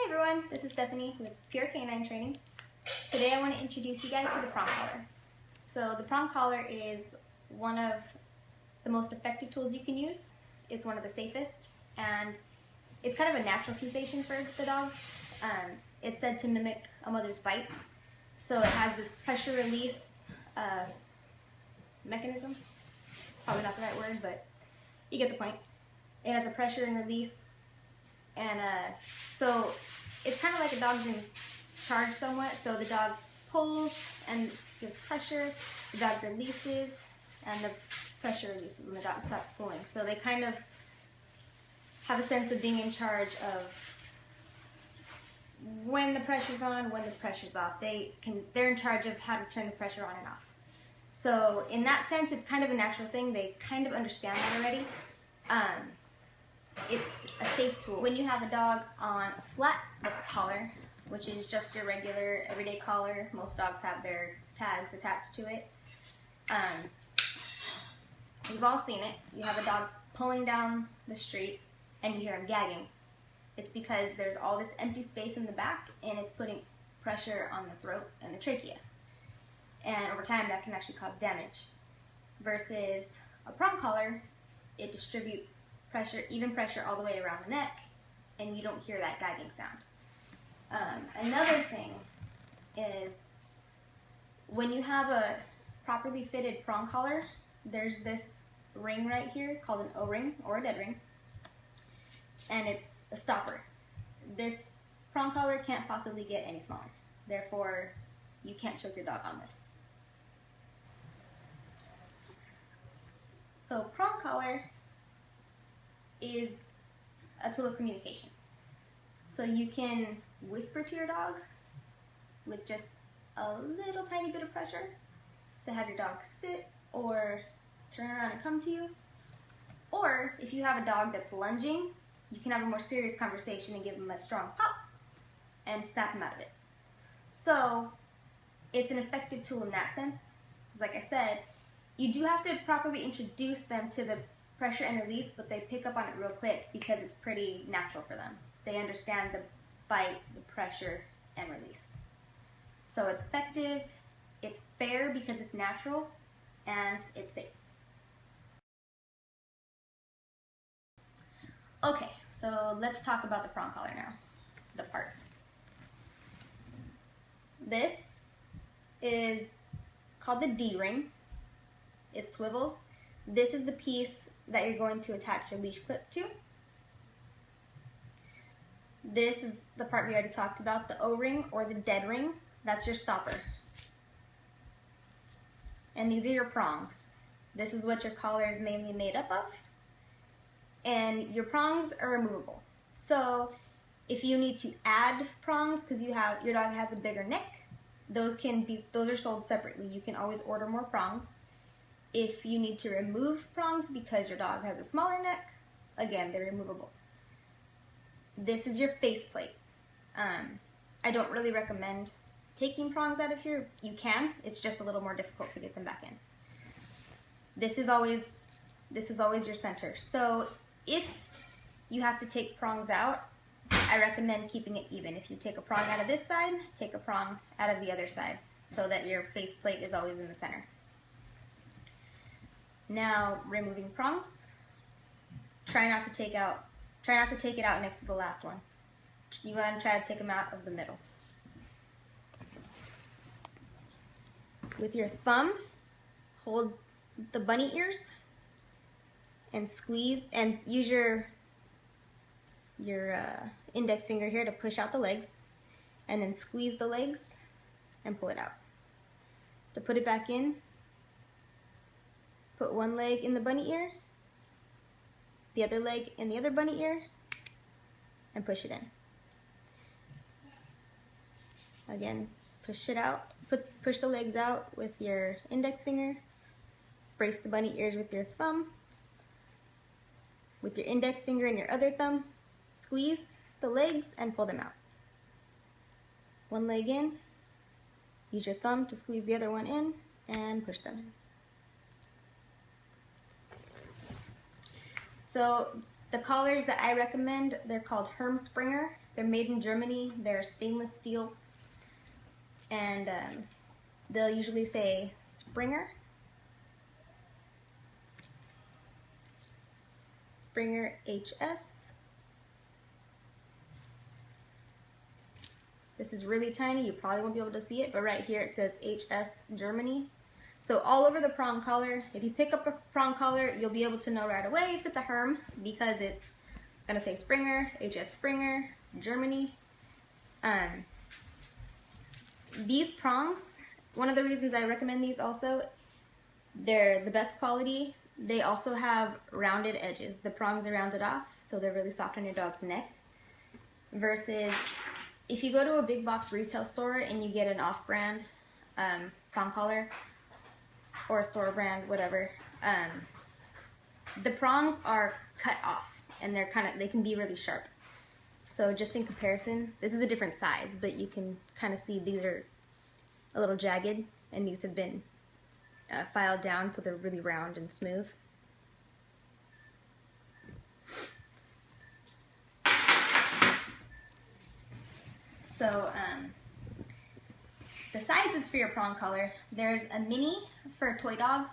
everyone, this is Stephanie with Pure Canine Training. Today I want to introduce you guys to the Prong Collar. So the Prong Collar is one of the most effective tools you can use. It's one of the safest, and it's kind of a natural sensation for the dogs. It's said to mimic a mother's bite. So it has this pressure release mechanism. Probably not the right word, but you get the point. It has a pressure and release, and so it's kind of like a dog's in charge somewhat. So the dog pulls and gives pressure, the dog releases, and the pressure releases when the dog stops pulling. So they kind of have a sense of being in charge of when the pressure's on, when the pressure's off. They're in charge of how to turn the pressure on and off. So in that sense, it's kind of a natural thing. They kind of understand that already. It's a safe tool. When you have a dog on a flat collar, which is just your regular everyday collar, most dogs have their tags attached to it. You've all seen it. You have a dog pulling down the street and you hear him gagging. It's because there's all this empty space in the back and it's putting pressure on the throat and the trachea. And over time that can actually cause damage. Versus a prong collar, it distributes pressure, even pressure all the way around the neck, and you don't hear that gagging sound. Another thing is when you have a properly fitted prong collar, there's this ring right here called an O-ring or a dead ring, and it's a stopper. This prong collar can't possibly get any smaller. Therefore, you can't choke your dog on this. So prong collar is a tool of communication. So you can whisper to your dog with just a little tiny bit of pressure to have your dog sit or turn around and come to you. Or if you have a dog that's lunging, you can have a more serious conversation and give him a strong pop and snap him out of it. So it's an effective tool in that sense. Like I said, you do have to properly introduce them to the pressure and release, but they pick up on it real quick because it's pretty natural for them. They understand the bite, the pressure, and release. So it's effective, it's fair because it's natural, and it's safe. Okay, so let's talk about the prong collar now, the parts. This is called the D-ring. It swivels. This is the piece that you're going to attach your leash clip to. This is the part we already talked about, the O-ring or the dead ring. That's your stopper. And these are your prongs. This is what your collar is mainly made up of. And your prongs are removable. So if you need to add prongs because your dog has a bigger neck, those are sold separately. You can always order more prongs. If you need to remove prongs because your dog has a smaller neck, again, they're removable. This is your faceplate. I don't really recommend taking prongs out of here. You can, it's just a little more difficult to get them back in. This is always your center. So if you have to take prongs out, I recommend keeping it even. If you take a prong out of this side, take a prong out of the other side so that your faceplate is always in the center. Now, removing prongs, try not to take it out next to the last one. You want to try to take them out of the middle. With your thumb, hold the bunny ears and squeeze, and use your index finger here to push out the legs, and then squeeze the legs and pull it out. To put it back in, put one leg in the bunny ear, the other leg in the other bunny ear, and push it in. Again, push it out, push the legs out with your index finger, brace the bunny ears with your thumb, with your index finger and your other thumb, squeeze the legs and pull them out. One leg in, use your thumb to squeeze the other one in, and push them in. So the collars that I recommend, they're called Hermspringer. They're made in Germany. They're stainless steel, and they'll usually say Springer. Springer HS. This is really tiny, you probably won't be able to see it, but right here it says HS Germany. So all over the prong collar, if you pick up a prong collar, you'll be able to know right away if it's a Herm, because it's gonna say Springer, HS Springer, Germany. These prongs, one of the reasons I recommend these also, they're the best quality. They also have rounded edges. The prongs are rounded off, so they're really soft on your dog's neck. Versus if you go to a big box retail store and you get an off-brand prong collar or a store brand, whatever, the prongs are cut off and they can be really sharp. So just in comparison, this is a different size, but you can kind of see these are a little jagged, and these have been filed down so they're really round and smooth. So the sizes for your prong collar, there's a mini for toy dogs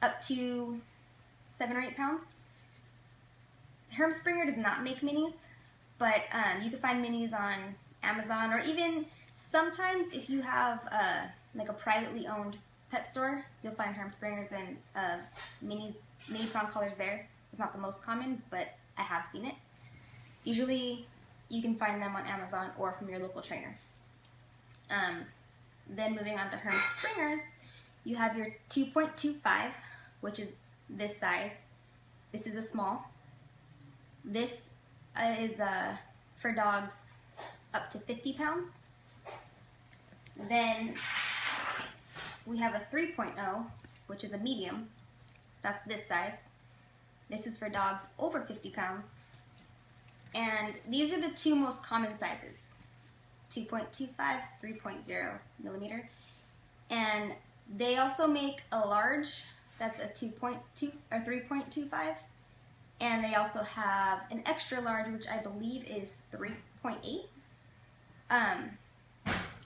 up to 7 or 8 pounds. Herm Springer does not make minis, but you can find minis on Amazon, or even sometimes if you have like a privately owned pet store, you'll find Herm Springers and mini prong collars there. It's not the most common, but I have seen it. Usually you can find them on Amazon or from your local trainer. Then moving on to Herm Springers, you have your 2.25, which is this size. This is a small. This is for dogs up to 50 pounds. Then we have a 3.0, which is a medium. That's this size. This is for dogs over 50 pounds. And these are the two most common sizes, 2.25, 3.0 millimeter. And they also make a large, that's a 2.2 or 3.25. And they also have an extra large, which I believe is 3.8.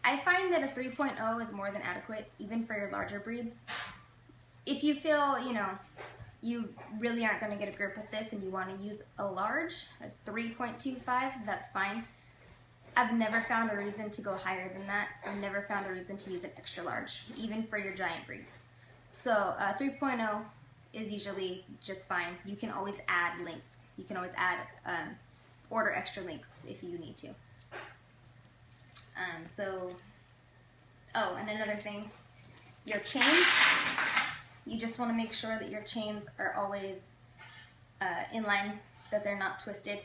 I find that a 3.0 is more than adequate, even for your larger breeds. If you feel, you really aren't going to get a grip with this and you want to use a large, a 3.25, that's fine. I've never found a reason to go higher than that. I've never found a reason to use an extra large, even for your giant breeds. So 3.0 is usually just fine. You can always add links. You can always add, order extra links if you need to. And another thing, your chains, you just want to make sure that your chains are always in line, that they're not twisted.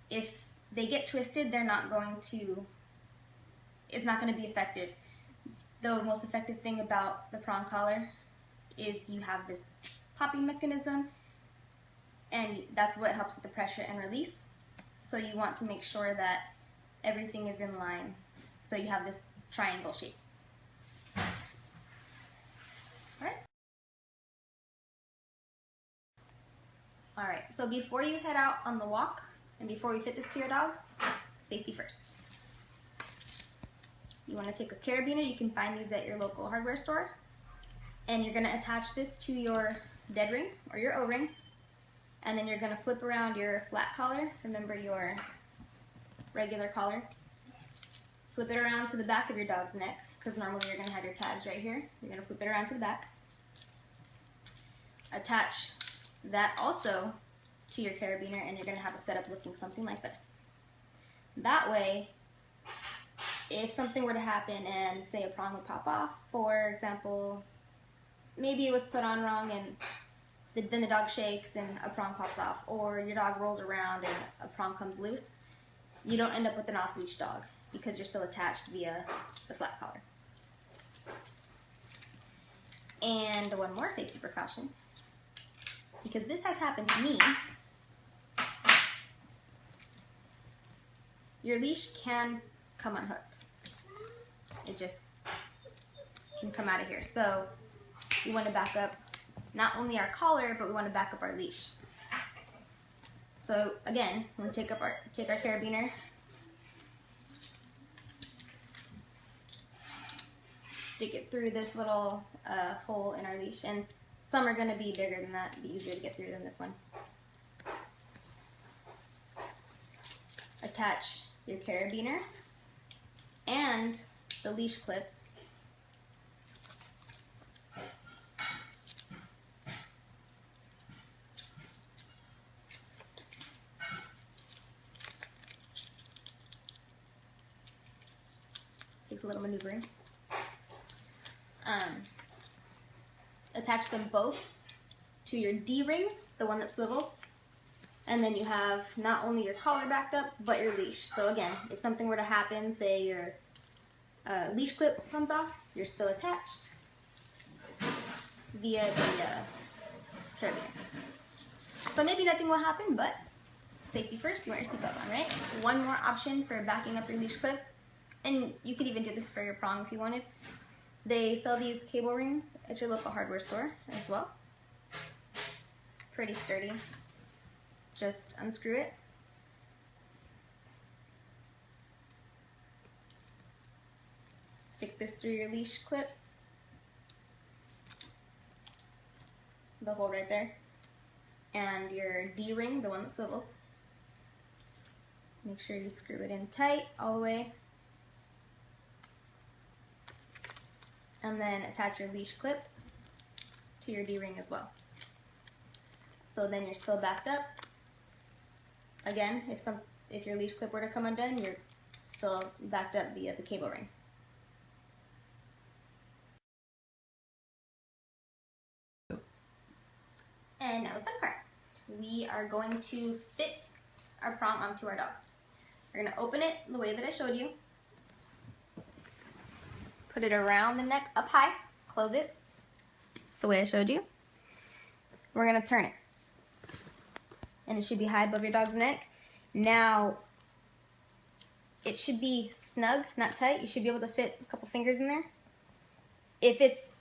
If they get twisted, it's not going to be effective. The most effective thing about the prong collar is you have this popping mechanism, and that's what helps with the pressure and release. So you want to make sure that everything is in line, so you have this triangle shape. Alright, so before you head out on the walk and before you fit this to your dog, safety first. You want to take a carabiner. You can find these at your local hardware store, and you're going to attach this to your dead ring or your O-ring, and then you're going to flip around your flat collar. Remember your regular collar. Flip it around to the back of your dog's neck, because normally you're going to have your tags right here. You're going to flip it around to the back. Attach that also to your carabiner, and you're going to have a setup looking something like this. That way, if something were to happen and say a prong would pop off, for example, maybe it was put on wrong and then the dog shakes and a prong pops off, or your dog rolls around and a prong comes loose, you don't end up with an off-leash dog because you're still attached via the flat collar. And one more safety precaution, because this has happened to me. Your leash can come unhooked. It just can come out of here. So we want to back up not only our collar, but we want to back up our leash. So again, we're going to take our carabiner, stick it through this little hole in our leash, and some are going to be bigger than that, be easier to get through than this one. Attach your carabiner and the leash clip. Takes a little maneuvering. Attach them both to your D-ring, the one that swivels, and then you have not only your collar backed up, but your leash. So again, if something were to happen, say your leash clip comes off, you're still attached via the carabiner. So maybe nothing will happen, but safety first, you want your seatbelt on, right? One more option for backing up your leash clip, and you could even do this for your prong if you wanted. They sell these cable rings at your local hardware store as well. Pretty sturdy. Just unscrew it. Stick this through your leash clip. The hole right there. And your D-ring, the one that swivels. Make sure you screw it in tight all the way. And then attach your leash clip to your D-ring as well. So then you're still backed up. Again, if your leash clip were to come undone, you're still backed up via the cable ring. And now the fun part. We are going to fit our prong onto our dog. We're going to open it the way that I showed you. Put it around the neck, up high, close it the way I showed you. We're going to turn it. And it should be high above your dog's neck. Now, it should be snug, not tight. You should be able to fit a couple fingers in there. If it's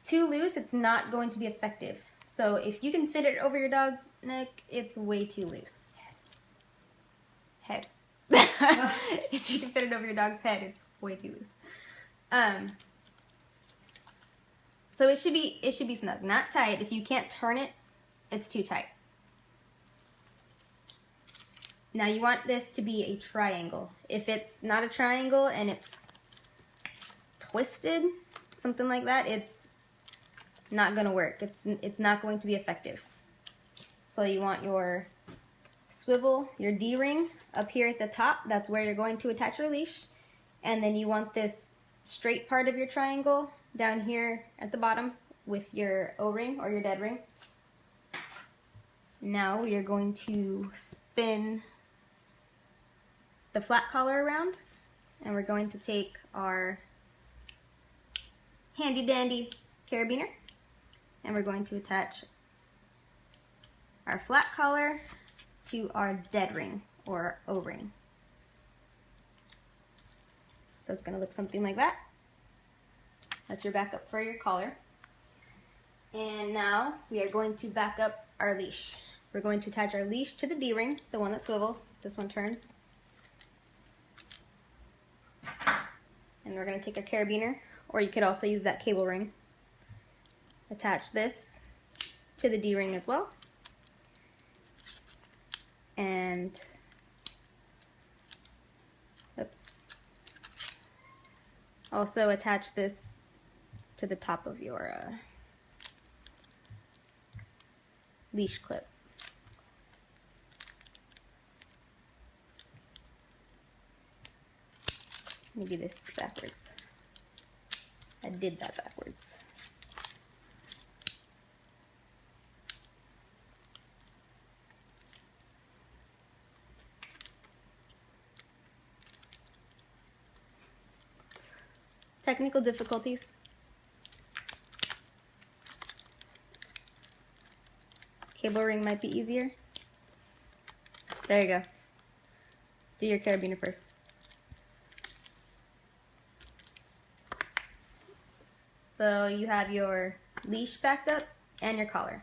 too loose, it's not going to be effective. So if you can fit it over your dog's neck, it's way too loose. Head. If you can fit it over your dog's head, it's way too loose. So it should be snug, not tight. If you can't turn it, it's too tight. Now you want this to be a triangle. If it's not a triangle and it's twisted, something like that, it's not gonna work. It's not going to be effective. So you want your swivel, your D-ring up here at the top. That's where you're going to attach your leash. And then you want this straight part of your triangle down here at the bottom with your O-ring or your dead ring. Now we are going to spin the flat collar around, and we're going to take our handy dandy carabiner and we're going to attach our flat collar to our dead ring or O-ring. So it's going to look something like that. That's your backup for your collar. And now we are going to back up our leash. We're going to attach our leash to the D-ring, the one that swivels. This one turns. And we're going to take a carabiner, or you could also use that cable ring. Attach this to the D-ring as well. And, oops. Also attach this to the top of your leash clip. Maybe this is backwards. I did that backwards. Technical difficulties. Cable ring might be easier. There you go. Do your carabiner first. So you have your leash backed up and your collar.